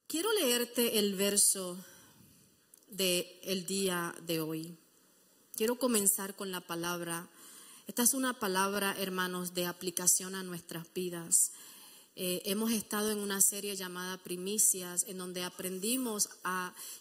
Quiero leerte el verso del día de hoy. Quiero comenzar con la palabra. Esta es una palabra, hermanos, de aplicación a nuestras vidas. Hemos estado en una serie llamada Primicias, en donde aprendimos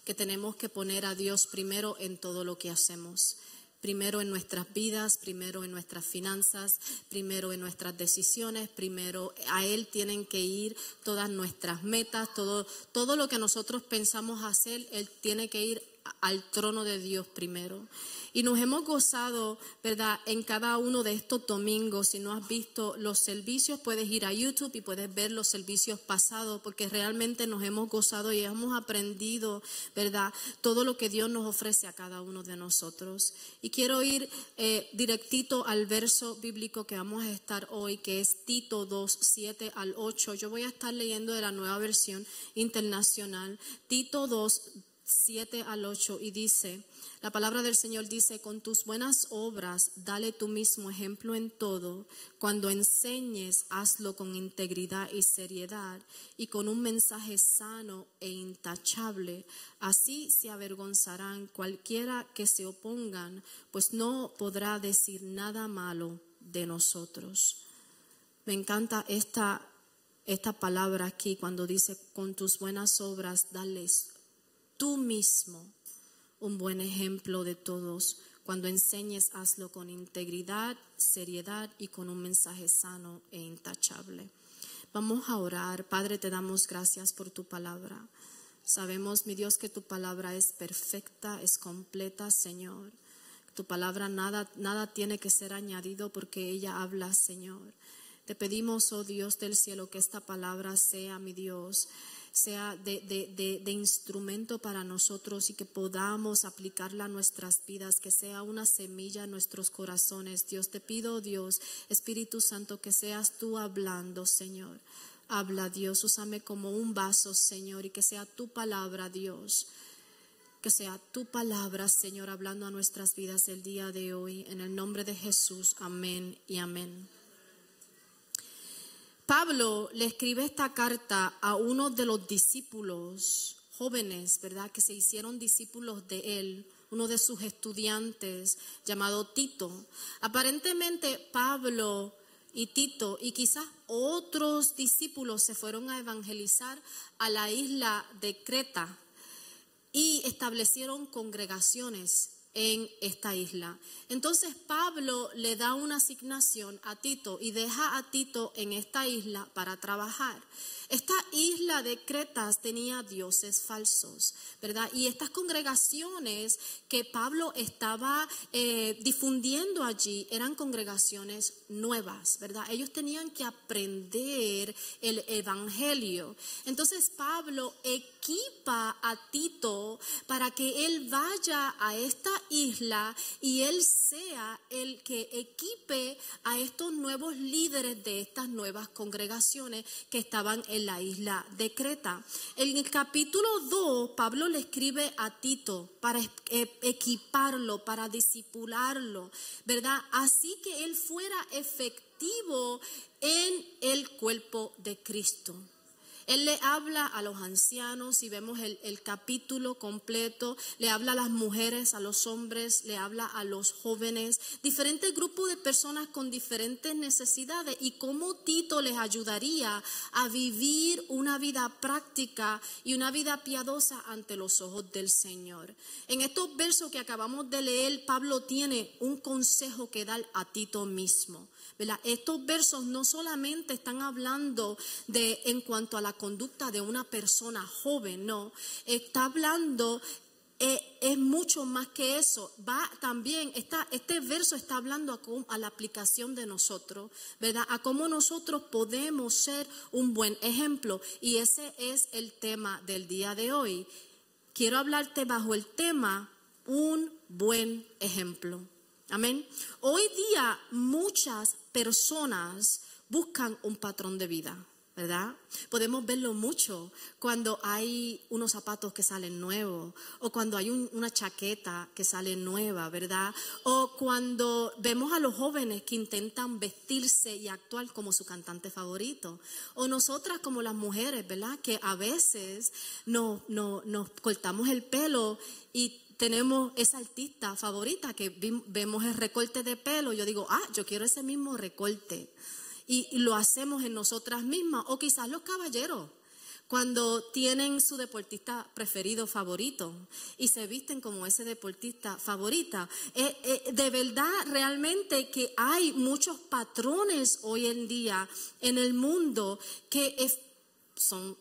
que tenemos que poner a Dios primero en todo lo que hacemos. Primero en nuestras vidas, primero en nuestras finanzas, primero en nuestras decisiones, primero a Él tienen que ir todas nuestras metas, todo lo que nosotros pensamos hacer, Él tiene que ir al trono de Dios primero. Y nos hemos gozado, ¿verdad?, en cada uno de estos domingos. Si no has visto los servicios, puedes ir a YouTube y puedes ver los servicios pasados, porque realmente nos hemos gozado y hemos aprendido, ¿verdad?, todo lo que Dios nos ofrece a cada uno de nosotros. Y quiero ir directito al verso bíblico que vamos a estar hoy, que es Tito 2, 7 al 8. Yo voy a estar leyendo de la Nueva Versión Internacional, Tito 2, 7 al 8, y dice, la palabra del Señor dice: con tus buenas obras dale tu mismo ejemplo en todo. Cuando enseñes, hazlo con integridad y seriedad y con un mensaje sano e intachable. Así se avergonzarán cualquiera que se opongan, pues no podrá decir nada malo de nosotros. Me encanta esta palabra aquí cuando dice: con tus buenas obras dales tú mismo un buen ejemplo de todos. Cuando enseñes, hazlo con integridad, seriedad y con un mensaje sano e intachable. Vamos a orar. Padre, te damos gracias por tu palabra. Sabemos, mi Dios, que tu palabra es perfecta, es completa, Señor. Tu palabra nada tiene que ser añadido porque ella habla, Señor. Te pedimos, oh Dios del cielo, que esta palabra sea, mi Dios, sea de instrumento para nosotros y que podamos aplicarla a nuestras vidas, que sea una semilla en nuestros corazones. Dios, te pido, Dios, Espíritu Santo, que seas tú hablando, Señor. Habla, Dios, úsame como un vaso, Señor, y que sea tu palabra, Dios. Que sea tu palabra, Señor, hablando a nuestras vidas el día de hoy. En el nombre de Jesús, amén y amén. Pablo le escribe esta carta a uno de los discípulos jóvenes, ¿verdad?, que se hicieron discípulos de él, uno de sus estudiantes llamado Tito. Aparentemente Pablo y Tito y quizás otros discípulos se fueron a evangelizar a la isla de Creta y establecieron congregaciones en esta isla. Entonces Pablo le da una asignación a Tito y deja a Tito en esta isla para trabajar. Esta isla de Creta tenía dioses falsos, ¿verdad? Y estas congregaciones que Pablo estaba difundiendo allí eran congregaciones nuevas, ¿verdad? Ellos tenían que aprender el evangelio. Entonces Pablo equipa a Tito para que él vaya a esta isla y él sea el que equipe a estos nuevos líderes de estas nuevas congregaciones que estaban en la isla de Creta. En el capítulo 2, Pablo le escribe a Tito para equiparlo, para discipularlo, ¿verdad? Así que él fuera efectivo en el cuerpo de Cristo. Él le habla a los ancianos, y vemos el capítulo completo, le habla a las mujeres, a los hombres, le habla a los jóvenes, diferentes grupos de personas con diferentes necesidades y cómo Tito les ayudaría a vivir una vida práctica y una vida piadosa ante los ojos del Señor. En estos versos que acabamos de leer, Pablo tiene un consejo que dar a Tito mismo, ¿verdad? Estos versos no solamente están hablando en cuanto a la conducta de una persona joven, no, está hablando, es mucho más que eso. Este verso está hablando a la aplicación de nosotros, ¿verdad? A cómo nosotros podemos ser un buen ejemplo, y ese es el tema del día de hoy. Quiero hablarte bajo el tema un buen ejemplo. Amén. Hoy día muchas personas buscan un patrón de vida, ¿verdad? Podemos verlo mucho cuando hay unos zapatos que salen nuevos, o cuando hay una chaqueta que sale nueva, ¿verdad? O cuando vemos a los jóvenes que intentan vestirse y actuar como su cantante favorito. O nosotras como las mujeres, ¿verdad? Que a veces nos cortamos el pelo y tenemos esa artista favorita que vemos el recorte de pelo. Yo digo, yo quiero ese mismo recorte. Y lo hacemos en nosotras mismas. O quizás los caballeros, cuando tienen su deportista preferido favorito y se visten como ese deportista favorita. De verdad, realmente que hay muchos patrones hoy en día en el mundo que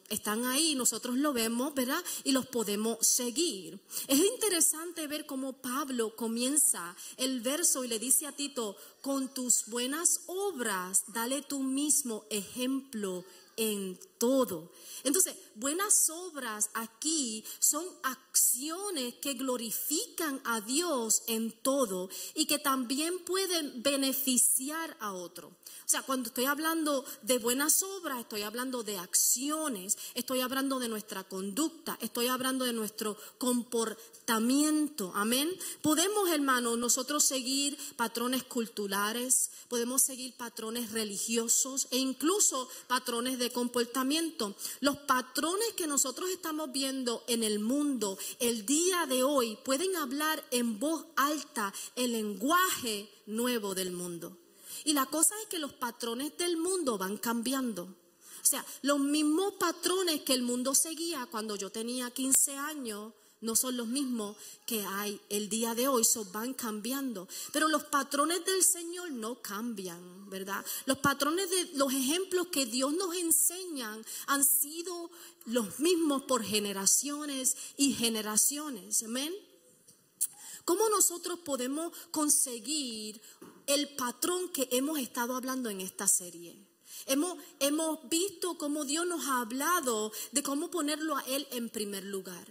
están ahí, nosotros lo vemos, ¿verdad? Y los podemos seguir. Es interesante ver cómo Pablo comienza el verso y le dice a Tito: con tus buenas obras, dale tú mismo ejemplo en todo. Entonces, buenas obras aquí son acciones que glorifican a Dios en todo y que también pueden beneficiar a otro. O sea, cuando estoy hablando de buenas obras, estoy hablando de acciones, estoy hablando de nuestra conducta, estoy hablando de nuestro comportamiento. Amén. Podemos, hermanos, nosotros seguir patrones culturales, podemos seguir patrones religiosos e incluso patrones de comportamiento. Los patrones que nosotros estamos viendo en el mundo el día de hoy pueden hablar en voz alta el lenguaje nuevo del mundo. Y la cosa es que los patrones del mundo van cambiando. O sea, los mismos patrones que el mundo seguía cuando yo tenía 15 años no son los mismos que hay el día de hoy, van cambiando. Pero los patrones del Señor no cambian, ¿verdad? Los patrones los ejemplos que Dios nos enseñan han sido los mismos por generaciones y generaciones. Amén. ¿Cómo nosotros podemos conseguir el patrón que hemos estado hablando en esta serie? Hemos visto cómo Dios nos ha hablado de cómo ponerlo a Él en primer lugar,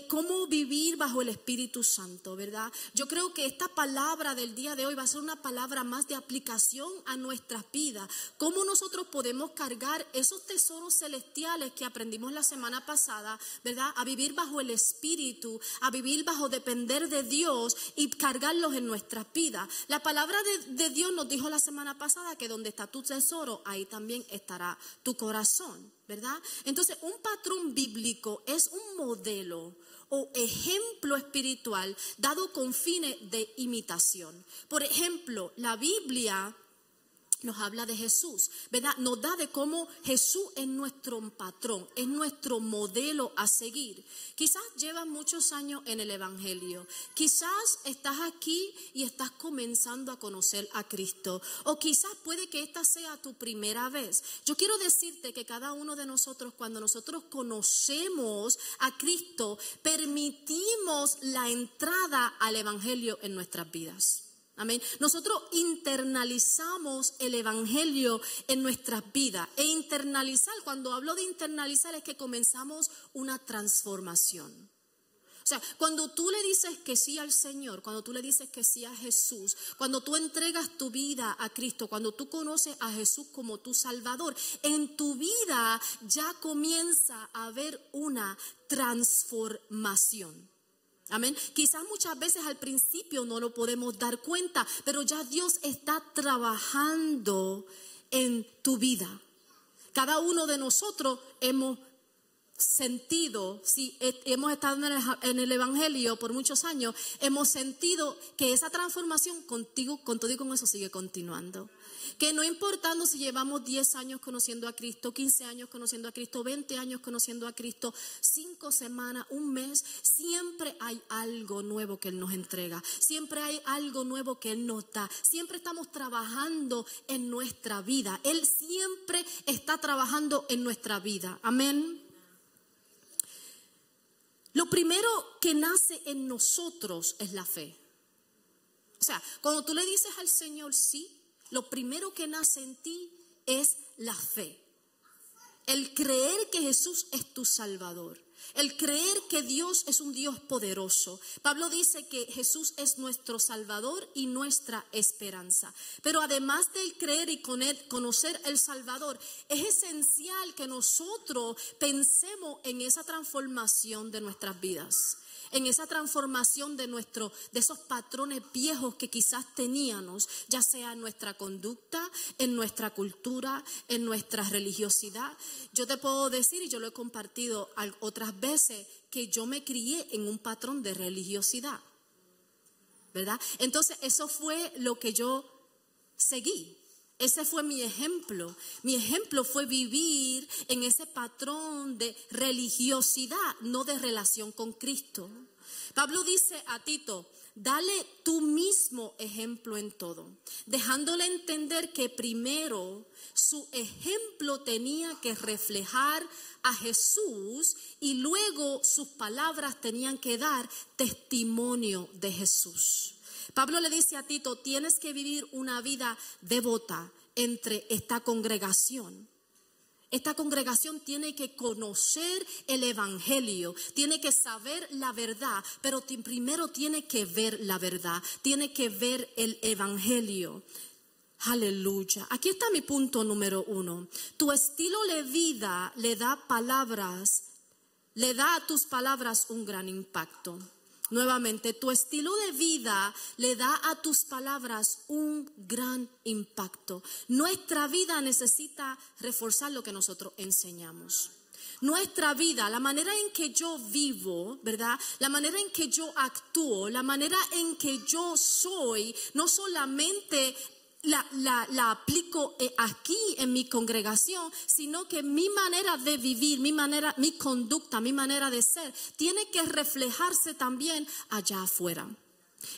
cómo vivir bajo el Espíritu Santo, ¿verdad? Yo creo que esta palabra del día de hoy va a ser una palabra más de aplicación a nuestras vidas. Cómo nosotros podemos cargar esos tesoros celestiales que aprendimos la semana pasada, ¿verdad? A vivir bajo el Espíritu, a vivir bajo depender de Dios y cargarlos en nuestras vidas. La palabra de Dios nos dijo la semana pasada que donde está tu tesoro, ahí también estará tu corazón, ¿verdad? Entonces, un patrón bíblico es un modelo o ejemplo espiritual dado con fines de imitación. Por ejemplo, la Biblia nos habla de Jesús, ¿verdad? Nos da de cómo Jesús es nuestro patrón, es nuestro modelo a seguir. Quizás llevas muchos años en el Evangelio, quizás estás aquí y estás comenzando a conocer a Cristo, o quizás puede que esta sea tu primera vez. Yo quiero decirte que cada uno de nosotros, cuando nosotros conocemos a Cristo, permitimos la entrada al Evangelio en nuestras vidas. Amén. Nosotros internalizamos el Evangelio en nuestras vidas. E internalizar, cuando hablo de internalizar, es que comenzamos una transformación. O sea, cuando tú le dices que sí al Señor, cuando tú le dices que sí a Jesús, cuando tú entregas tu vida a Cristo, cuando tú conoces a Jesús como tu Salvador, en tu vida ya comienza a haber una transformación. Amén. Quizás muchas veces al principio no lo podemos dar cuenta, pero ya Dios está trabajando en tu vida. Cada uno de nosotros hemos sentido, si hemos estado en el Evangelio por muchos años, hemos sentido que esa transformación contigo y con eso sigue continuando. Que no importando si llevamos 10 años conociendo a Cristo, 15 años conociendo a Cristo, 20 años conociendo a Cristo, 5 semanas, un mes, siempre hay algo nuevo que Él nos entrega, siempre hay algo nuevo que Él nos da, siempre estamos trabajando en nuestra vida, Él siempre está trabajando en nuestra vida. Amén. Lo primero que nace en nosotros es la fe. O sea, cuando tú le dices al Señor sí, lo primero que nace en ti es la fe. El creer que Jesús es tu Salvador. El creer que Dios es un Dios poderoso. Pablo dice que Jesús es nuestro Salvador y nuestra esperanza. Pero además del creer y conocer el Salvador, es esencial que nosotros pensemos en esa transformación de nuestras vidas. En esa transformación de esos patrones viejos que quizás teníamos, ya sea en nuestra conducta, en nuestra cultura, en nuestra religiosidad. Yo te puedo decir, y yo lo he compartido otras veces, que yo me crié en un patrón de religiosidad, ¿verdad? Entonces eso fue lo que yo seguí. Ese fue mi ejemplo. Mi ejemplo fue vivir en ese patrón de religiosidad, no de relación con Cristo. Pablo dice a Tito, dale tú mismo ejemplo en todo, dejándole entender que primero su ejemplo tenía que reflejar a Jesús y luego sus palabras tenían que dar testimonio de Jesús. Pablo le dice a Tito, tienes que vivir una vida devota entre esta congregación. Esta congregación tiene que conocer el evangelio, tiene que saber la verdad, pero primero tiene que ver la verdad, tiene que ver el evangelio. Aleluya. Aquí está mi punto número 1. Tu estilo de vida le da a tus palabras un gran impacto. Nuevamente, tu estilo de vida le da a tus palabras un gran impacto. Nuestra vida necesita reforzar lo que nosotros enseñamos. Nuestra vida, la manera en que yo vivo, ¿verdad? La manera en que yo actúo, la manera en que yo soy, no solamente la aplico aquí en mi congregación, sino que mi manera de vivir, mi conducta, mi manera de ser, tiene que reflejarse también allá afuera.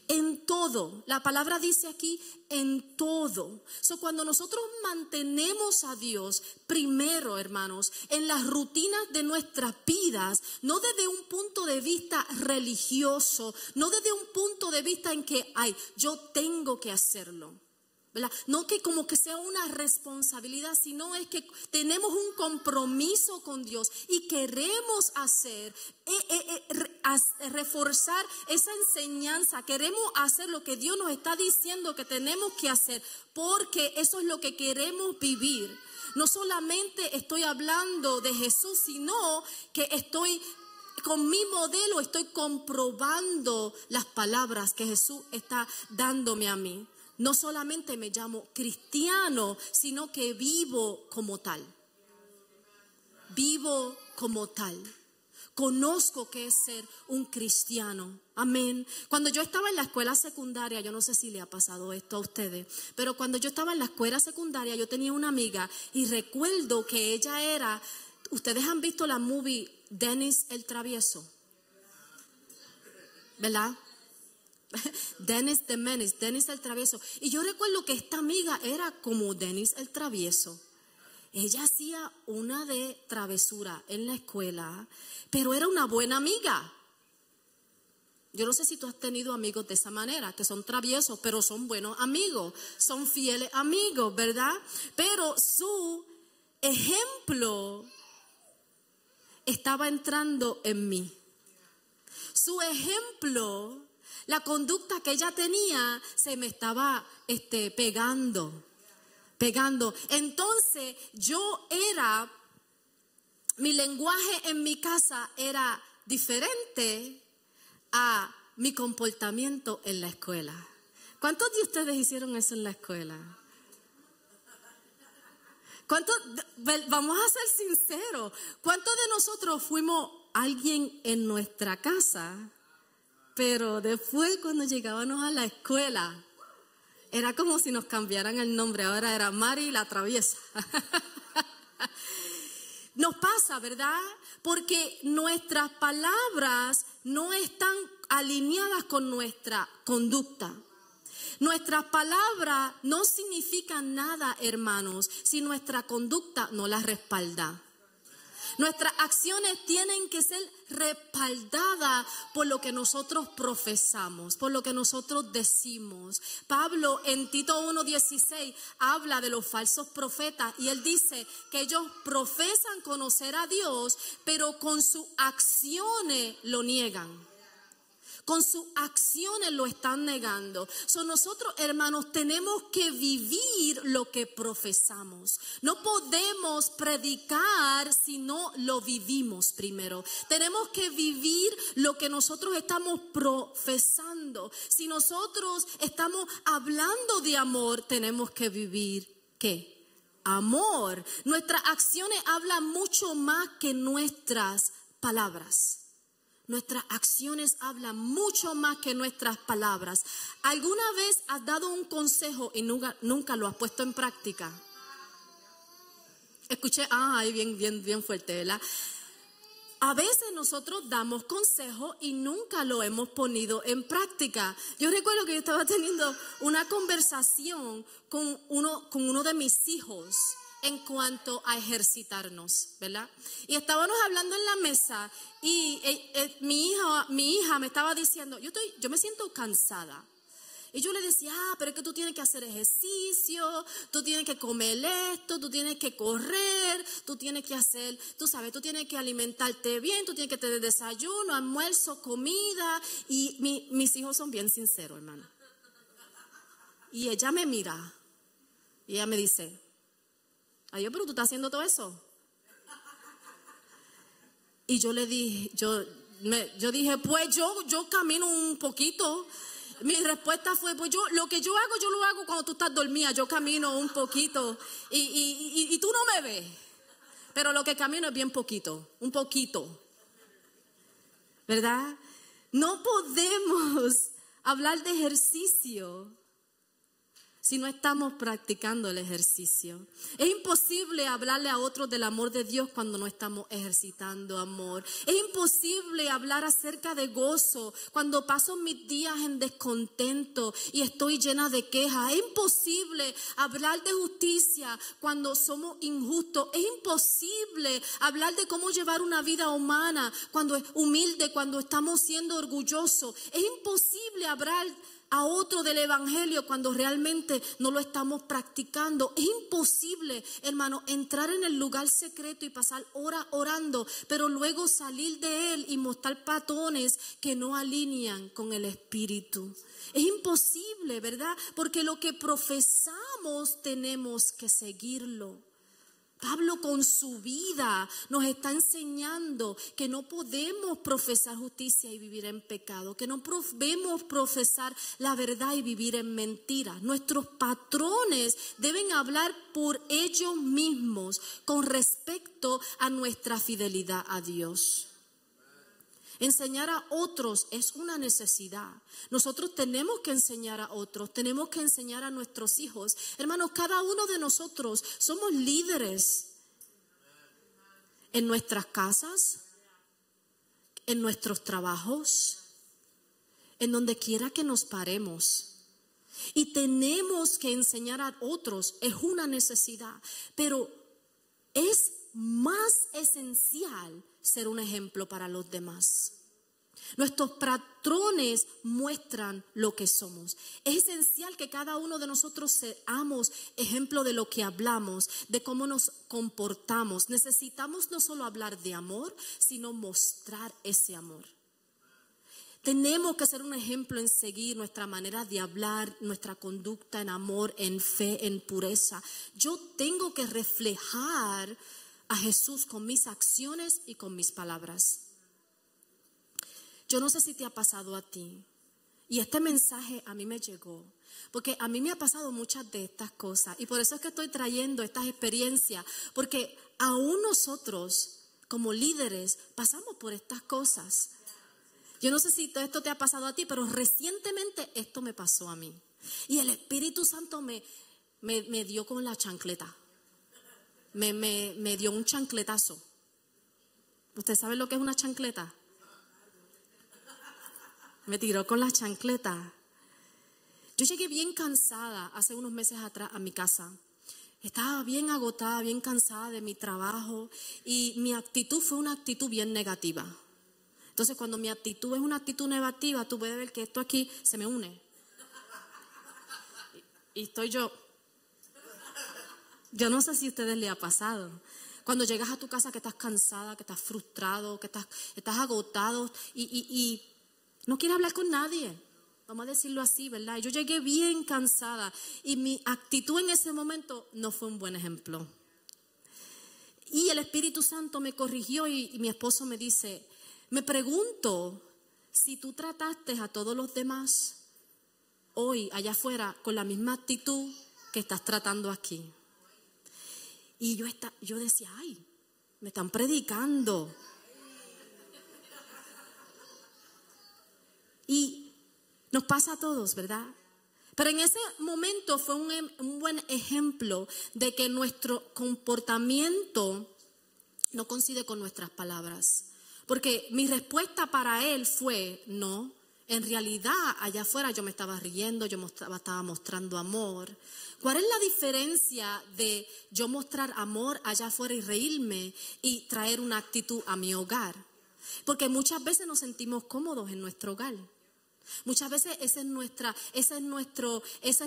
En todo, la palabra dice aquí, en todo. Cuando nosotros mantenemos a Dios primero, hermanos, en las rutinas de nuestras vidas, no desde un punto de vista religioso, no desde un punto de vista en que, yo tengo que hacerlo, ¿verdad? No que como que sea una responsabilidad, sino es que tenemos un compromiso con Dios y queremos reforzar esa enseñanza, queremos hacer lo que Dios nos está diciendo que tenemos que hacer, porque eso es lo que queremos vivir. No solamente estoy hablando de Jesús, sino que con mi modelo estoy comprobando las palabras que Jesús está dándome a mí. No solamente me llamo cristiano, sino que vivo como tal. Vivo como tal. Conozco qué es ser un cristiano. Amén. Cuando yo estaba en la escuela secundaria, yo no sé si le ha pasado esto a ustedes, pero cuando yo estaba en la escuela secundaria, yo tenía una amiga y recuerdo que ella era, ustedes han visto la movie Dennis el Travieso, ¿verdad? Dennis the Menace, Dennis el Travieso. Y yo recuerdo que esta amiga era como Dennis el Travieso. Ella hacía una de travesura en la escuela, pero era una buena amiga. Yo no sé si tú has tenido amigos de esa manera, que son traviesos, pero son buenos amigos, son fieles amigos, ¿verdad? Pero su ejemplo estaba entrando en mí. Su ejemplo, la conducta que ella tenía, se me estaba pegando. Entonces mi lenguaje en mi casa era diferente a mi comportamiento en la escuela. ¿Cuántos de ustedes hicieron eso en la escuela? Vamos a ser sinceros, ¿cuántos de nosotros fuimos alguien en nuestra casa, pero después cuando llegábamos a la escuela, era como si nos cambiaran el nombre, ahora era Mari la Traviesa? Nos pasa, ¿verdad? Porque nuestras palabras no están alineadas con nuestra conducta. Nuestras palabras no significan nada, hermanos, si nuestra conducta no las respalda. Nuestras acciones tienen que ser respaldadas por lo que nosotros profesamos, por lo que nosotros decimos. Pablo en Tito 1:16 habla de los falsos profetas y él dice que ellos profesan conocer a Dios, pero con sus acciones lo niegan. Con sus acciones lo están negando. Nosotros, hermanos, tenemos que vivir lo que profesamos. No podemos predicar si no lo vivimos primero. Tenemos que vivir lo que nosotros estamos profesando. Si nosotros estamos hablando de amor, tenemos que vivir ¿qué? Amor. Nuestras acciones hablan mucho más que nuestras palabras. Nuestras acciones hablan mucho más que nuestras palabras. ¿Alguna vez has dado un consejo y nunca lo has puesto en práctica? Escuché, bien fuerte, ¿verdad? A veces nosotros damos consejos y nunca lo hemos ponido en práctica. Yo recuerdo que yo estaba teniendo una conversación con uno de mis hijos en cuanto a ejercitarnos, ¿verdad? Y estábamos hablando en la mesa y mi hija me estaba diciendo, yo me siento cansada. Y yo le decía, pero es que tú tienes que hacer ejercicio, tú tienes que comer esto, tú tienes que correr, tú tienes que hacer, tú sabes, tú tienes que alimentarte bien, tú tienes que tener desayuno, almuerzo, comida. Y mis hijos son bien sinceros, hermano. Y ella me mira y ella me dice, ay, pero tú estás haciendo todo eso. Y yo le dije, yo dije, pues yo camino un poquito. Mi respuesta fue, pues lo que yo lo hago cuando tú estás dormida. Yo camino un poquito y tú no me ves. Pero lo que camino es bien poquito, un poquito. ¿Verdad? No podemos hablar de ejercicio si no estamos practicando el ejercicio. Es imposible hablarle a otros del amor de Dios cuando no estamos ejercitando amor. Es imposible hablar acerca de gozo cuando paso mis días en descontento y estoy llena de quejas. Es imposible hablar de justicia cuando somos injustos. Es imposible hablar de cómo llevar una vida humana cuando es humilde, cuando estamos siendo orgullosos. Es imposible hablar a otro del evangelio cuando realmente no lo estamos practicando. Es imposible, hermano, entrar en el lugar secreto y pasar horas orando, pero luego salir de él y mostrar patrones que no alinean con el Espíritu. Es imposible, ¿verdad? Porque lo que profesamos tenemos que seguirlo. Pablo con su vida nos está enseñando que no podemos profesar justicia y vivir en pecado, que no podemos profesar la verdad y vivir en mentiras. Nuestros patrones deben hablar por ellos mismos con respecto a nuestra fidelidad a Dios. Enseñar a otros es una necesidad. Nosotros tenemos que enseñar a otros, tenemos que enseñar a nuestros hijos. Hermanos, cada uno de nosotros somos líderes en nuestras casas, en nuestros trabajos, en donde quiera que nos paremos. Y tenemos que enseñar a otros, es una necesidad, pero es más esencial ser un ejemplo para los demás. Nuestros patrones muestran lo que somos. Es esencial que cada uno de nosotros seamos ejemplo de lo que hablamos, de cómo nos comportamos. Necesitamos no solo hablar de amor, sino mostrar ese amor. Tenemos que ser un ejemplo en seguir nuestra manera de hablar, nuestra conducta en amor, en fe, en pureza. Yo tengo que reflejar a Jesús con mis acciones y con mis palabras. Yo no sé si te ha pasado a ti, y este mensaje a mí me llegó, porque a mí me ha pasado muchas de estas cosas, y por eso es que estoy trayendo estas experiencias, porque aún nosotros como líderes pasamos por estas cosas. Yo no sé si todo esto te ha pasado a ti, pero recientemente esto me pasó a mí, y el Espíritu Santo me dio con la chancleta. Me dio un chancletazo. ¿Usted sabe lo que es una chancleta? Me tiró con la chancleta. Yo llegué bien cansada hace unos meses atrás a mi casa. Estaba bien agotada, bien cansada de mi trabajo y mi actitud fue una actitud bien negativa. Entonces, cuando mi actitud es una actitud negativa, tú puedes ver que esto aquí se me une. Y estoy yo. Yo no sé si a ustedes les ha pasado. Cuando llegas a tu casa que estás cansada, que estás frustrado, que estás agotado y no quieres hablar con nadie. Vamos a decirlo así, ¿verdad? Yo llegué bien cansada y mi actitud en ese momento no fue un buen ejemplo. Y el Espíritu Santo me corrigió y mi esposo me dice, me pregunto si tú trataste a todos los demás hoy allá afuera con la misma actitud que estás tratando aquí. Y yo decía, ay, me están predicando. Y nos pasa a todos, ¿verdad? Pero en ese momento fue un buen ejemplo de que nuestro comportamiento no coincide con nuestras palabras. Porque mi respuesta para él fue, no, en realidad allá afuera yo me estaba riendo, yo estaba mostrando amor. ¿Cuál es la diferencia de yo mostrar amor allá afuera y reírme y traer una actitud a mi hogar? Porque muchas veces nos sentimos cómodos en nuestro hogar. Muchas veces esa es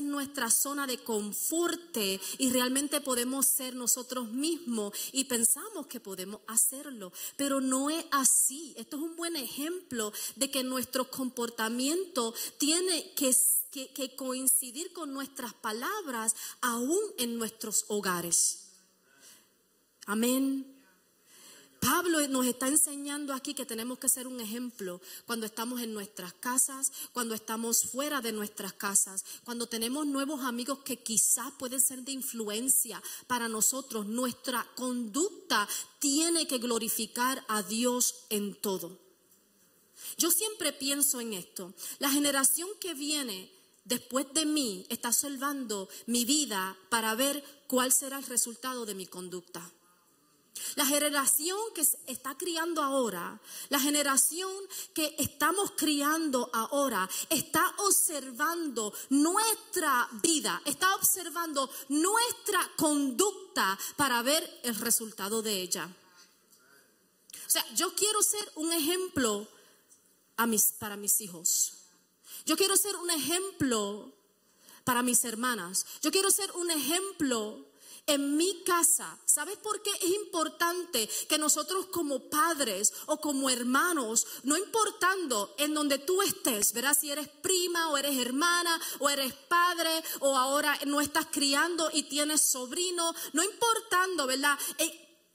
nuestra zona de confort y realmente podemos ser nosotros mismos y pensamos que podemos hacerlo, pero no es así. Esto es un buen ejemplo de que nuestro comportamiento tiene que coincidir con nuestras palabras aún en nuestros hogares. Amén. Pablo nos está enseñando aquí que tenemos que ser un ejemplo cuando estamos en nuestras casas, cuando estamos fuera de nuestras casas, cuando tenemos nuevos amigos que quizás pueden ser de influencia para nosotros. Nuestra conducta tiene que glorificar a Dios en todo. Yo siempre pienso en esto. La generación que viene después de mí está observando mi vida para ver cuál será el resultado de mi conducta. La generación que está criando ahora, la generación que estamos criando ahora, está observando nuestra vida, está observando nuestra conducta para ver el resultado de ella. O sea, yo quiero ser un ejemplo para mis hijos. Yo quiero ser un ejemplo para mis hermanas. Yo quiero ser un ejemplo en mi casa. ¿Sabes por qué es importante que nosotros como padres o como hermanos, no importando en donde tú estés, verás si eres prima o eres hermana o eres padre o ahora no estás criando y tienes sobrino, no importando, ¿verdad?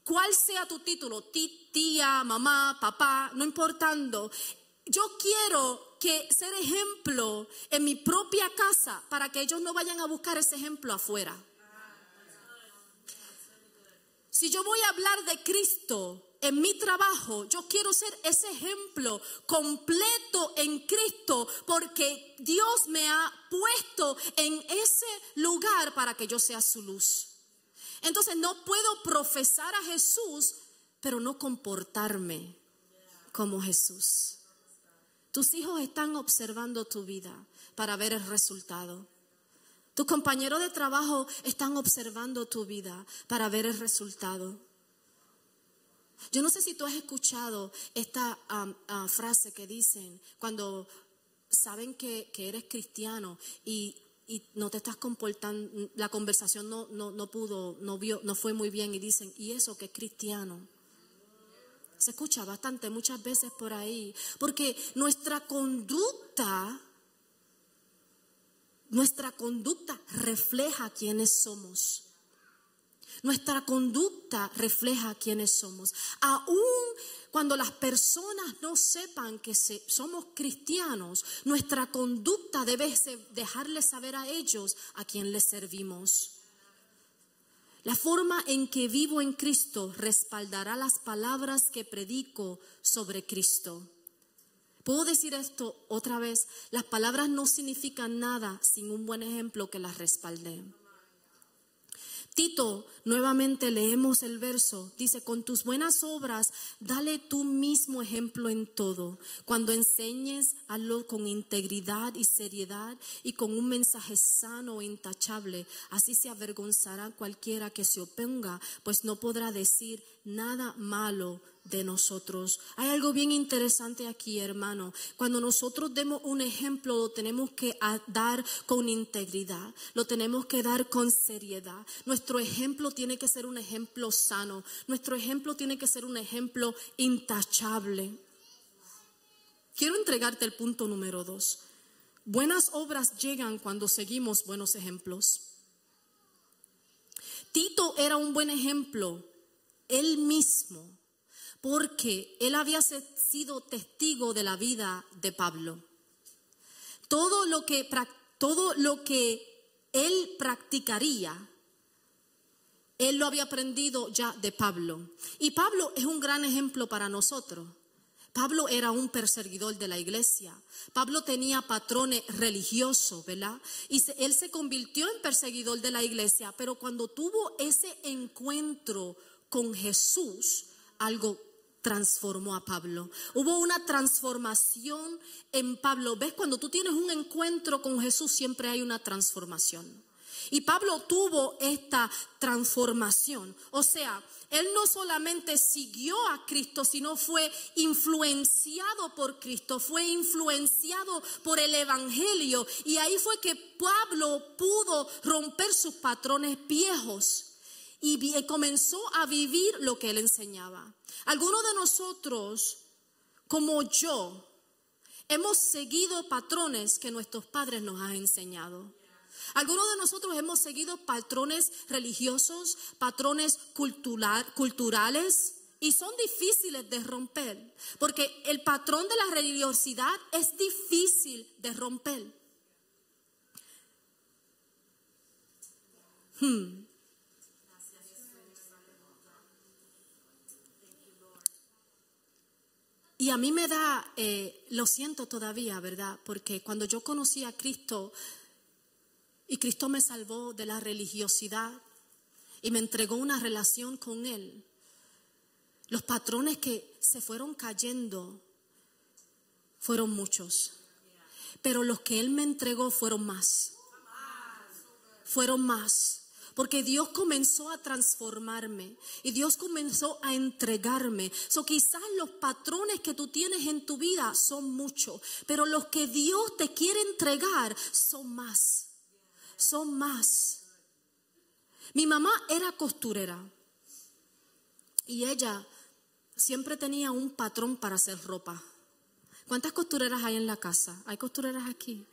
¿Cuál sea tu título? Tía, mamá, papá, no importando. Yo quiero ser ejemplo en mi propia casa para que ellos no vayan a buscar ese ejemplo afuera. Si yo voy a hablar de Cristo en mi trabajo, yo quiero ser ese ejemplo completo en Cristo porque Dios me ha puesto en ese lugar para que yo sea su luz. Entonces no puedo profesar a Jesús, pero no comportarme como Jesús. Tus hijos están observando tu vida para ver el resultado. Tus compañeros de trabajo están observando tu vida para ver el resultado. Yo no sé si tú has escuchado esta frase que dicen cuando saben que eres cristiano y no te estás comportando, la conversación no fue muy bien y dicen, ¿y eso que es cristiano? Se escucha bastante muchas veces por ahí, porque nuestra conducta refleja quiénes somos. Nuestra conducta refleja quiénes somos. Aún cuando las personas no sepan que somos cristianos, nuestra conducta debe dejarles saber a ellos a quién les servimos. La forma en que vivo en Cristo respaldará las palabras que predico sobre Cristo. ¿Puedo decir esto otra vez? Las palabras no significan nada sin un buen ejemplo que las respalde. Tito, nuevamente leemos el verso, dice: con tus buenas obras, dale tú mismo ejemplo en todo. Cuando enseñes, hazlo con integridad y seriedad y con un mensaje sano e intachable. Así se avergonzará cualquiera que se oponga, pues no podrá decir nada malo de nosotros. Hay algo bien interesante aquí, hermano. Cuando nosotros demos un ejemplo, lo tenemos que dar con integridad, lo tenemos que dar con seriedad. Nuestro ejemplo tiene que ser un ejemplo sano, nuestro ejemplo tiene que ser un ejemplo intachable. Quiero entregarte el punto número 2. Buenas obras llegan cuando seguimos buenos ejemplos. Tito era un buen ejemplo, él mismo, porque él había sido testigo de la vida de Pablo. Todo lo que él practicaría, él lo había aprendido ya de Pablo. Y Pablo es un gran ejemplo para nosotros. Pablo era un perseguidor de la iglesia. Pablo tenía patrones religiosos, ¿verdad? Y él se convirtió en perseguidor de la iglesia, pero cuando tuvo ese encuentro con Jesús, algo transformó a Pablo. Hubo una transformación en Pablo. ¿Ves? Cuando tú tienes un encuentro con Jesús, siempre hay una transformación. Y Pablo tuvo esta transformación. O sea, él no solamente siguió a Cristo, sino fue influenciado por Cristo, fue influenciado por el Evangelio. Y ahí fue que Pablo pudo romper sus patrones viejos y comenzó a vivir lo que él enseñaba. Algunos de nosotros, como yo, hemos seguido patrones que nuestros padres nos han enseñado. Algunos de nosotros hemos seguido patrones religiosos, patrones culturales, y son difíciles de romper, porque el patrón de la religiosidad es difícil de romper. Y a mí me da, lo siento todavía, ¿verdad? Porque cuando yo conocí a Cristo y Cristo me salvó de la religiosidad y me entregó una relación con Él, los patrones que se fueron cayendo fueron muchos. Pero los que Él me entregó fueron más. Fueron más. Porque Dios comenzó a transformarme y Dios comenzó a entregarme. Quizás los patrones que tú tienes en tu vida son muchos, pero los que Dios te quiere entregar son más. Son más. Mi mamá era costurera y ella siempre tenía un patrón para hacer ropa. ¿Cuántas costureras hay en la casa? ¿Hay costureras aquí?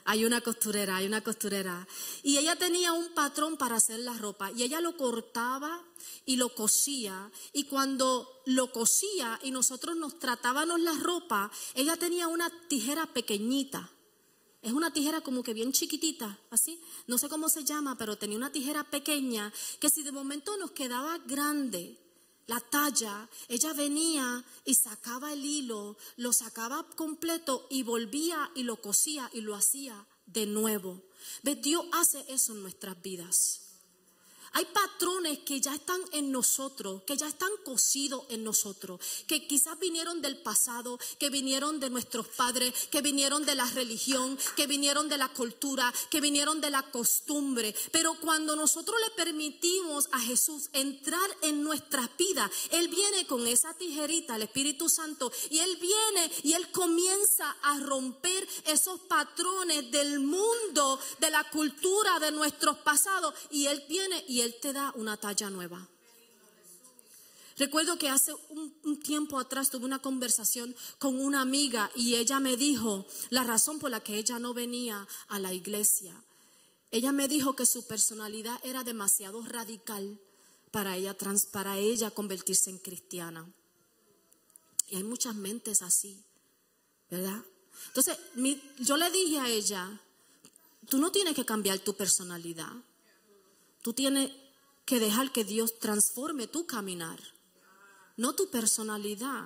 Hay una costurera. Y ella tenía un patrón para hacer la ropa. Y ella lo cortaba y lo cosía. Y cuando lo cosía y nosotros nos tratábamos la ropa, ella tenía una tijera pequeñita. Es una tijera como que bien chiquitita, así. No sé cómo se llama, pero tenía una tijera pequeña que si de momento nos quedaba grande la talla, ella venía y sacaba el hilo, lo sacaba completo y volvía y lo cosía y lo hacía de nuevo. ¿Ves? Dios hace eso en nuestras vidas. Hay patrones que ya están en nosotros, que ya están cosidos en nosotros, que quizás vinieron del pasado, que vinieron de nuestros padres, que vinieron de la religión, que vinieron de la cultura, que vinieron de la costumbre. Pero cuando nosotros le permitimos a Jesús entrar en nuestras vidas, Él viene con esa tijerita, el Espíritu Santo, y Él viene y Él comienza a romper esos patrones del mundo, de la cultura, de nuestros pasados, y Él viene y Él te da una talla nueva. Recuerdo que hace un tiempo atrás tuve una conversación con una amiga y ella me dijo la razón por la que ella no venía a la iglesia. Ella me dijo que su personalidad era demasiado radical para ella convertirse en cristiana. Y hay muchas mentes así, ¿verdad? Entonces yo le dije a ella, tú no tienes que cambiar tu personalidad. Tú tienes que dejar que Dios transforme tu caminar, no tu personalidad.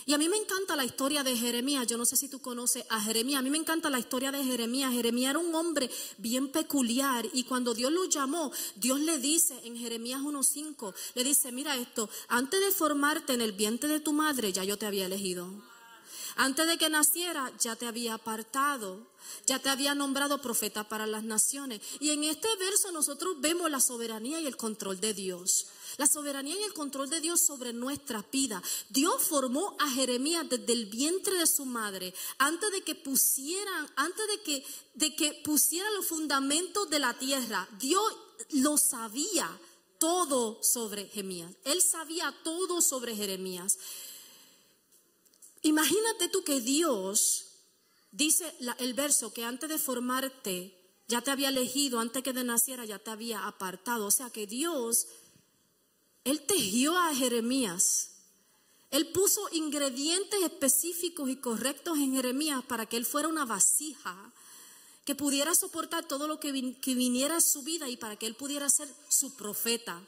Y a mí me encanta la historia de Jeremías. Yo no sé si tú conoces a Jeremías. A mí me encanta la historia de Jeremías. Jeremías era un hombre bien peculiar. Y cuando Dios lo llamó, Dios le dice en Jeremías 1:5, le dice, mira esto, antes de formarte en el vientre de tu madre, ya yo te había elegido. Antes de que naciera, ya te había apartado. Ya te había nombrado profeta para las naciones. Y en este verso nosotros vemos la soberanía y el control de Dios. La soberanía y el control de Dios sobre nuestra vida. Dios formó a Jeremías desde el vientre de su madre, antes de que pusieran los fundamentos de la tierra. Dios lo sabía todo sobre Jeremías. Él sabía todo sobre Jeremías. Imagínate tú que Dios dice el verso que antes de formarte ya te había elegido, antes que de naciera ya te había apartado. O sea que Dios, Él tejió a Jeremías. Él puso ingredientes específicos y correctos en Jeremías para que él fuera una vasija que pudiera soportar todo lo que viniera a su vida y para que él pudiera ser su profeta.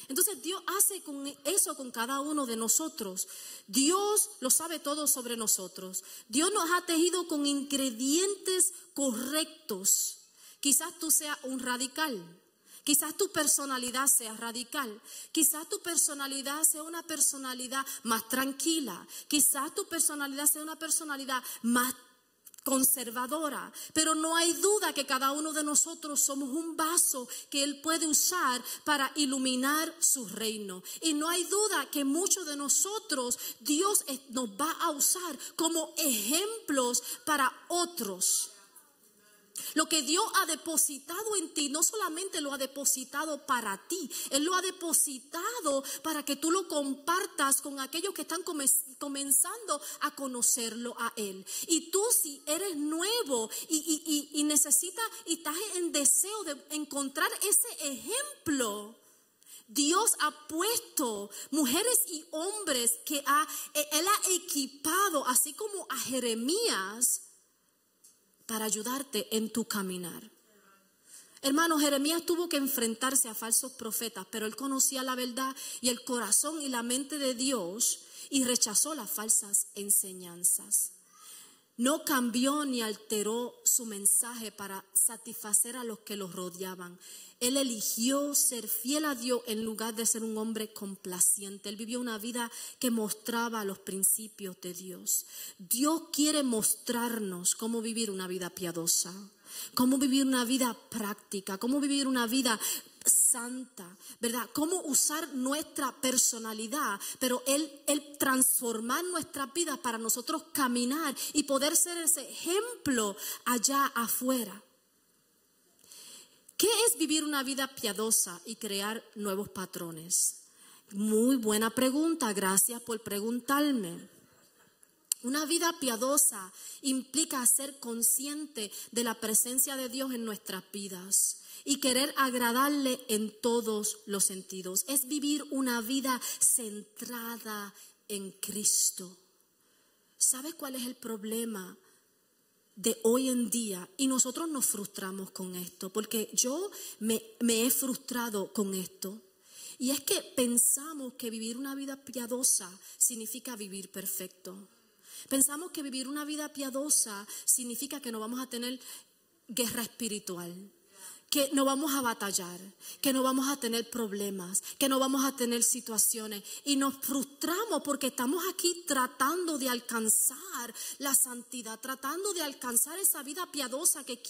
Entonces Dios hace eso con cada uno de nosotros. Dios lo sabe todo sobre nosotros. Dios nos ha tejido con ingredientes correctos. Quizás tú seas un radical. Quizás tu personalidad sea radical. Quizás tu personalidad sea una personalidad más tranquila. Quizás tu personalidad sea una personalidad más conservadora, pero no hay duda que cada uno de nosotros somos un vaso que Él puede usar para iluminar su reino. Y no hay duda que muchos de nosotros Dios nos va a usar como ejemplos para otros. Lo que Dios ha depositado en ti, no solamente lo ha depositado para ti, Él lo ha depositado para que tú lo compartas con aquellos que están comenzando a conocerlo a Él. Y tú, si eres nuevo y necesitas y estás en deseo de encontrar ese ejemplo, Dios ha puesto mujeres y hombres que Él ha equipado, así como a Jeremías, para ayudarte en tu caminar. Hermano, Jeremías tuvo que enfrentarse a falsos profetas, pero él conocía la verdad y el corazón y la mente de Dios y rechazó las falsas enseñanzas. No cambió ni alteró su mensaje para satisfacer a los que los rodeaban. Él eligió ser fiel a Dios en lugar de ser un hombre complaciente. Él vivió una vida que mostraba los principios de Dios. Dios quiere mostrarnos cómo vivir una vida piadosa, cómo vivir una vida práctica, cómo vivir una vida santa, ¿verdad? Cómo usar nuestra personalidad, pero Él transformar nuestra vida para nosotros caminar y poder ser ese ejemplo allá afuera. ¿Qué es vivir una vida piadosa y crear nuevos patrones? Muy buena pregunta, gracias por preguntarme. Una vida piadosa implica ser consciente de la presencia de Dios en nuestras vidas y querer agradarle en todos los sentidos. Es vivir una vida centrada en Cristo. ¿Sabes cuál es el problema de hoy en día? Y nosotros nos frustramos con esto, porque yo me he frustrado con esto. Y es que pensamos que vivir una vida piadosa significa vivir perfecto. Pensamos que vivir una vida piadosa significa que no vamos a tener guerra espiritual, que no vamos a batallar, que no vamos a tener problemas, que no vamos a tener situaciones. Y nos frustramos porque estamos aquí tratando de alcanzar la santidad, tratando de alcanzar esa vida piadosa que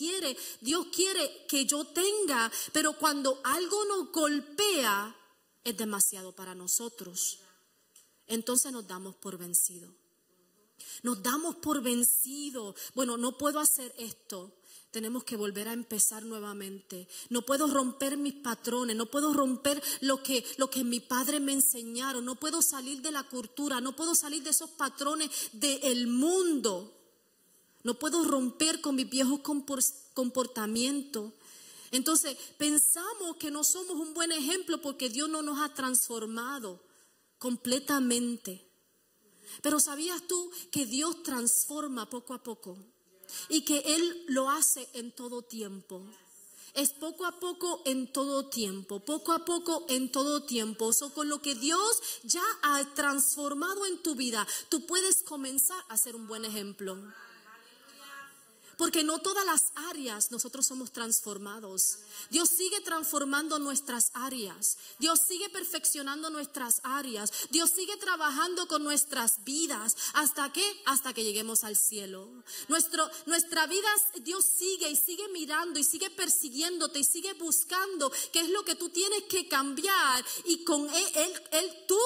Dios quiere que yo tenga. Pero cuando algo nos golpea, es demasiado para nosotros. Entonces nos damos por vencidos. Nos damos por vencidos. Bueno, no puedo hacer esto. Tenemos que volver a empezar nuevamente. No puedo romper mis patrones, no puedo romper lo que mi padre me enseñaron, no puedo salir de la cultura, no puedo salir de esos patrones del mundo. No puedo romper con mis viejos comportamientos. Entonces, pensamos que no somos un buen ejemplo porque Dios no nos ha transformado completamente. Pero ¿sabías tú que Dios transforma poco a poco? Y que Él lo hace en todo tiempo. es poco a poco en todo tiempo, poco a poco en todo tiempo. Con lo que Dios ya ha transformado en tu vida, tú puedes comenzar a ser un buen ejemplo. Porque no todas las áreas nosotros somos transformados. Dios sigue transformando nuestras áreas. Dios sigue perfeccionando nuestras áreas. Dios sigue trabajando con nuestras vidas. ¿Hasta qué? Hasta que lleguemos al cielo. Nuestra vida, Dios sigue y sigue mirando y sigue persiguiéndote y sigue buscando qué es lo que tú tienes que cambiar. Y con tú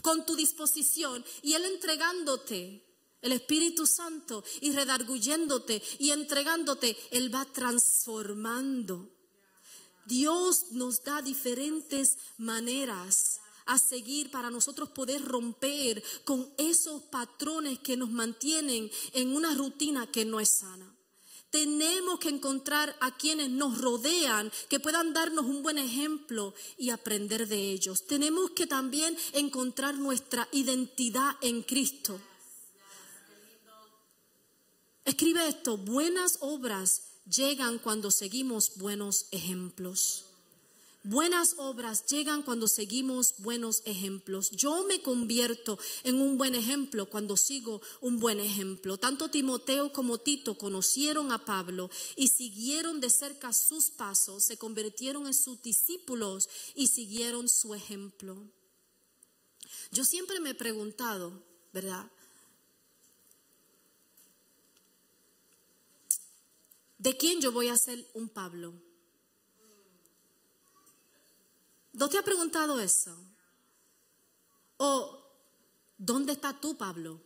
con tu disposición y Él entregándote el Espíritu Santo y redarguyéndote y entregándote, Él va transformando. Dios nos da diferentes maneras a seguir para nosotros poder romper con esos patrones que nos mantienen en una rutina que no es sana. Tenemos que encontrar a quienes nos rodean, que puedan darnos un buen ejemplo y aprender de ellos. Tenemos que también encontrar nuestra identidad en Cristo. Escribe esto: buenas obras llegan cuando seguimos buenos ejemplos. Buenas obras llegan cuando seguimos buenos ejemplos. Yo me convierto en un buen ejemplo cuando sigo un buen ejemplo. Tanto Timoteo como Tito conocieron a Pablo y siguieron de cerca sus pasos, se convirtieron en sus discípulos y siguieron su ejemplo. Yo siempre me he preguntado, ¿verdad? ¿De quién yo voy a ser un Pablo? ¿No te has preguntado eso? ¿O dónde está tú, Pablo?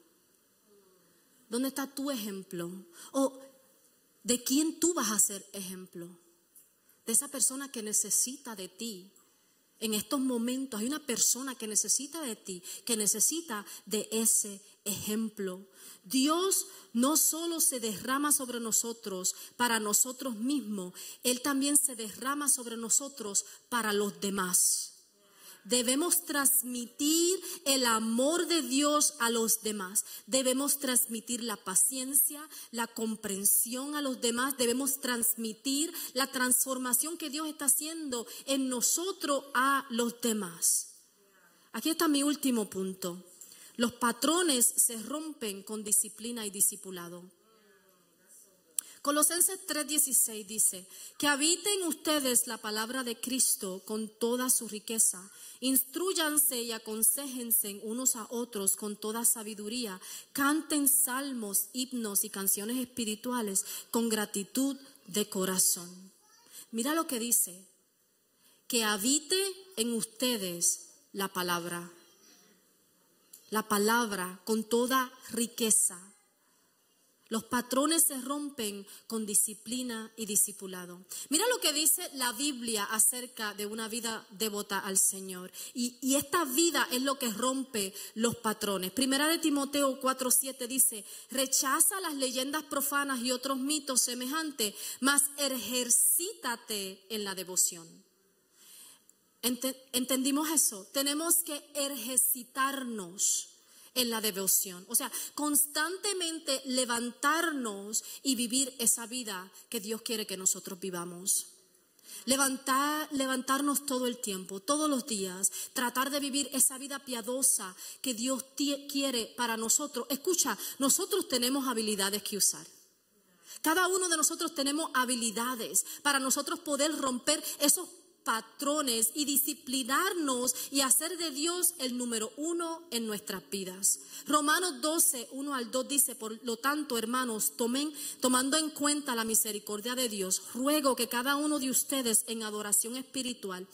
¿Dónde está tu ejemplo? ¿O de quién tú vas a ser ejemplo? De esa persona que necesita de ti. En estos momentos hay una persona que necesita de ti, que necesita de ese ejemplo. Dios no solo se derrama sobre nosotros para nosotros mismos, Él también se derrama sobre nosotros para los demás. Debemos transmitir el amor de Dios a los demás. Debemos transmitir la paciencia, la comprensión a los demás. Debemos transmitir la transformación que Dios está haciendo en nosotros a los demás. Aquí está mi último punto. Los patrones se rompen con disciplina y discipulado. Colosenses 3:16 dice: que habiten ustedes la palabra de Cristo con toda su riqueza. Instrúyanse y aconséjense unos a otros con toda sabiduría. Canten salmos, himnos y canciones espirituales con gratitud de corazón. Mira lo que dice: que habite en ustedes la palabra. La palabra con toda riqueza. Los patrones se rompen con disciplina y discipulado. Mira lo que dice la Biblia acerca de una vida devota al Señor. Y esta vida es lo que rompe los patrones. Primera de Timoteo 4:7 dice: rechaza las leyendas profanas y otros mitos semejantes, mas ejercítate en la devoción. ¿Entendimos eso? Tenemos que ejercitarnos en la devoción, o sea, constantemente levantarnos y vivir esa vida que Dios quiere que nosotros vivamos. Levantarnos todo el tiempo, todos los días, tratar de vivir esa vida piadosa que Dios quiere para nosotros. Escucha, nosotros tenemos habilidades que usar. Cada uno de nosotros tenemos habilidades para nosotros poder romper esos patrones y disciplinarnos y hacer de Dios el número uno en nuestras vidas. Romanos 12:1-2 dice: por lo tanto, hermanos, tomando en cuenta la misericordia de Dios, ruego que cada uno de ustedes en adoración espiritual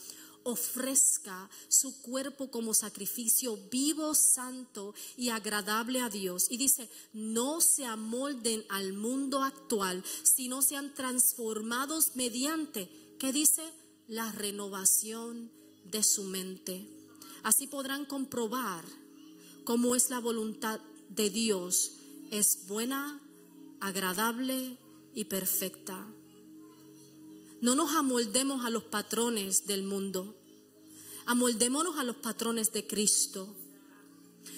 ofrezca su cuerpo como sacrificio vivo, santo y agradable a Dios. Y dice: no se amolden al mundo actual, sino sean transformados mediante, ¿qué dice? La renovación de su mente. Así podrán comprobar cómo es la voluntad de Dios. Es buena, agradable y perfecta. No nos amoldemos a los patrones del mundo. Amoldémonos a los patrones de Cristo.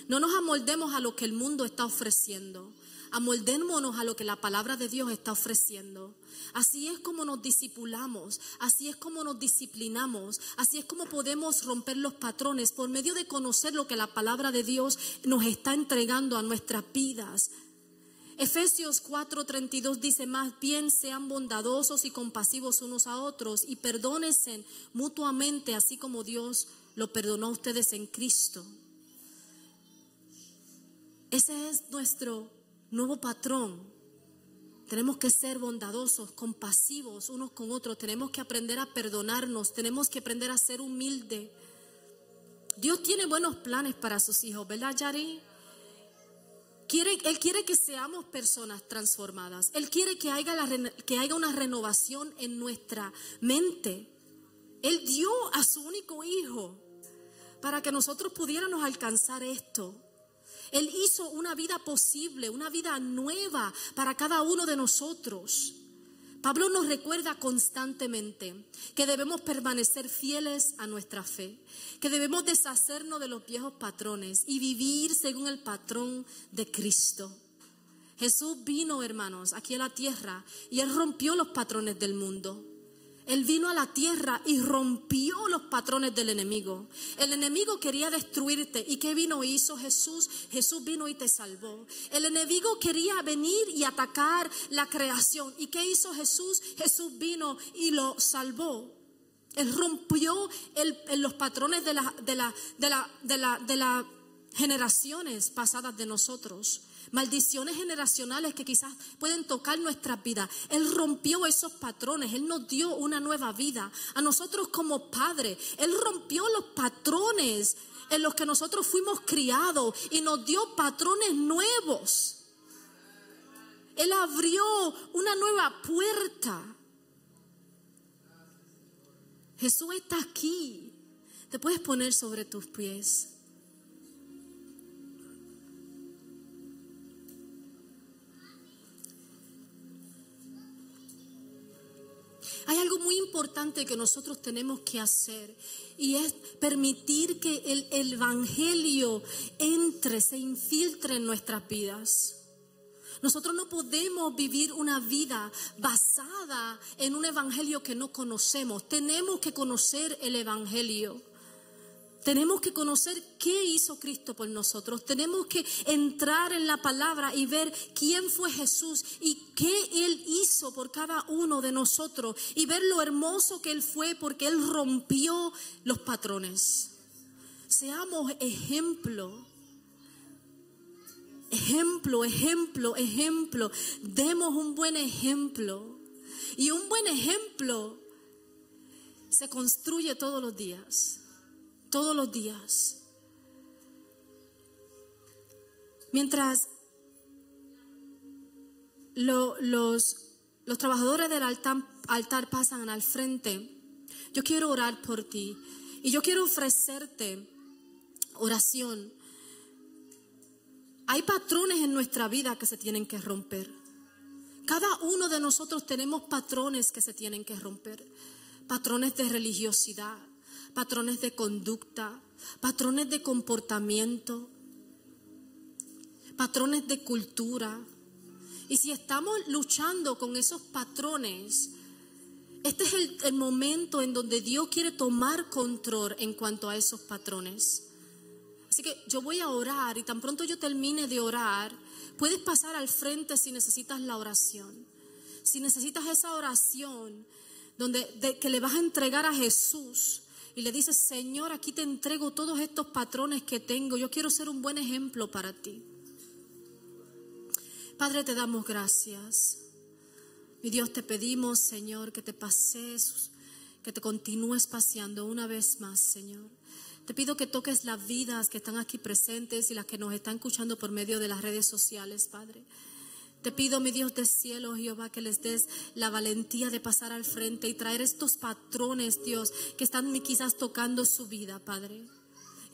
No nos amoldemos a lo que el mundo está ofreciendo. Amoldémonos a lo que la palabra de Dios está ofreciendo. Así es como nos discipulamos, así es como nos disciplinamos, así es como podemos romper los patrones por medio de conocer lo que la palabra de Dios nos está entregando a nuestras vidas. Efesios 4:32 dice: más bien sean bondadosos y compasivos unos a otros y perdónense mutuamente, así como Dios lo perdonó a ustedes en Cristo. Ese es nuestro nuevo patrón. Tenemos que ser bondadosos, compasivos unos con otros. Tenemos que aprender a perdonarnos. Tenemos que aprender a ser humildes. Dios tiene buenos planes para sus hijos, ¿verdad, Yari? Él quiere que seamos personas transformadas. Él quiere que haya una renovación en nuestra mente. Él dio a su único hijo para que nosotros pudiéramos alcanzar esto. Él hizo una vida posible, una vida nueva para cada uno de nosotros. Pablo nos recuerda constantemente que debemos permanecer fieles a nuestra fe, que debemos deshacernos de los viejos patrones y vivir según el patrón de Cristo. Jesús vino, hermanos, aquí a la tierra y Él rompió los patrones del mundo. Él vino a la tierra y rompió los patrones del enemigo. El enemigo quería destruirte. ¿Y qué vino y hizo Jesús? Jesús vino y te salvó. El enemigo quería venir y atacar la creación. ¿Y qué hizo Jesús? Jesús vino y lo salvó. Él rompió los patrones de las generaciones pasadas de nosotros. Maldiciones generacionales que quizás pueden tocar nuestras vidas. Él rompió esos patrones. Él nos dio una nueva vida. A nosotros como padres, Él rompió los patrones en los que nosotros fuimos criados y nos dio patrones nuevos. Él abrió una nueva puerta. Jesús está aquí. Te puedes poner sobre tus pies. Hay algo muy importante que nosotros tenemos que hacer y es permitir que el evangelio entre, se infiltre en nuestras vidas. Nosotros no podemos vivir una vida basada en un evangelio que no conocemos. Tenemos que conocer el evangelio. Tenemos que conocer qué hizo Cristo por nosotros. Tenemos que entrar en la palabra y ver quién fue Jesús y qué Él hizo por cada uno de nosotros. Y ver lo hermoso que Él fue porque Él rompió los patrones. Seamos ejemplo. Ejemplo. Demos un buen ejemplo. Y un buen ejemplo se construye todos los días. Todos los días. Mientras los trabajadores del altar pasan al frente, yo quiero orar por ti y yo quiero ofrecerte oración. Hay patrones en nuestra vida que se tienen que romper. Cada uno de nosotros tenemos patrones que se tienen que romper. Patrones de religiosidad, patrones de conducta, patrones de comportamiento, patrones de cultura. Y si estamos luchando con esos patrones, este es el momento en donde Dios quiere tomar control en cuanto a esos patrones. Así que yo voy a orar y tan pronto yo termine de orar, puedes pasar al frente si necesitas la oración. Si necesitas esa oración que le vas a entregar a Jesús y le dices: Señor, aquí te entrego todos estos patrones que tengo. Yo quiero ser un buen ejemplo para ti. Padre, te damos gracias. Mi Dios, te pedimos, Señor, que te pases, que te continúes paseando una vez más, Señor. Te pido que toques las vidas que están aquí presentes y las que nos están escuchando por medio de las redes sociales, Padre. Te pido, mi Dios del cielo, Jehová, que les des la valentía de pasar al frente y traer estos patrones, Dios, que están quizás tocando su vida, Padre.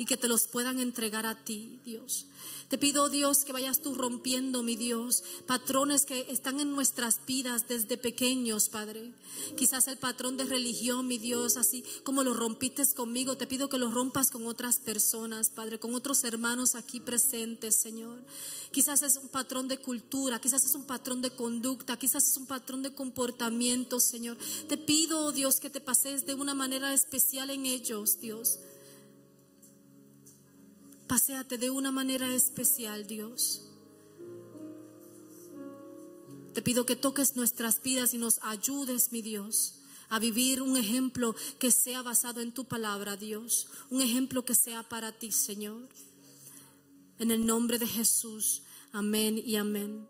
y que te los puedan entregar a ti, Dios. Te pido, Dios, que vayas tú rompiendo, mi Dios, patrones que están en nuestras vidas desde pequeños, Padre. Quizás el patrón de religión, mi Dios, así como lo rompiste conmigo, te pido que lo rompas con otras personas, Padre, con otros hermanos aquí presentes, Señor. Quizás es un patrón de cultura, quizás es un patrón de conducta, quizás es un patrón de comportamiento, Señor. Te pido, Dios, que te pases de una manera especial en ellos, Dios. Paséate de una manera especial, Dios. Te pido que toques nuestras vidas y nos ayudes, mi Dios, a vivir un ejemplo que sea basado en tu palabra, Dios. Un ejemplo que sea para ti, Señor. En el nombre de Jesús. Amén y amén.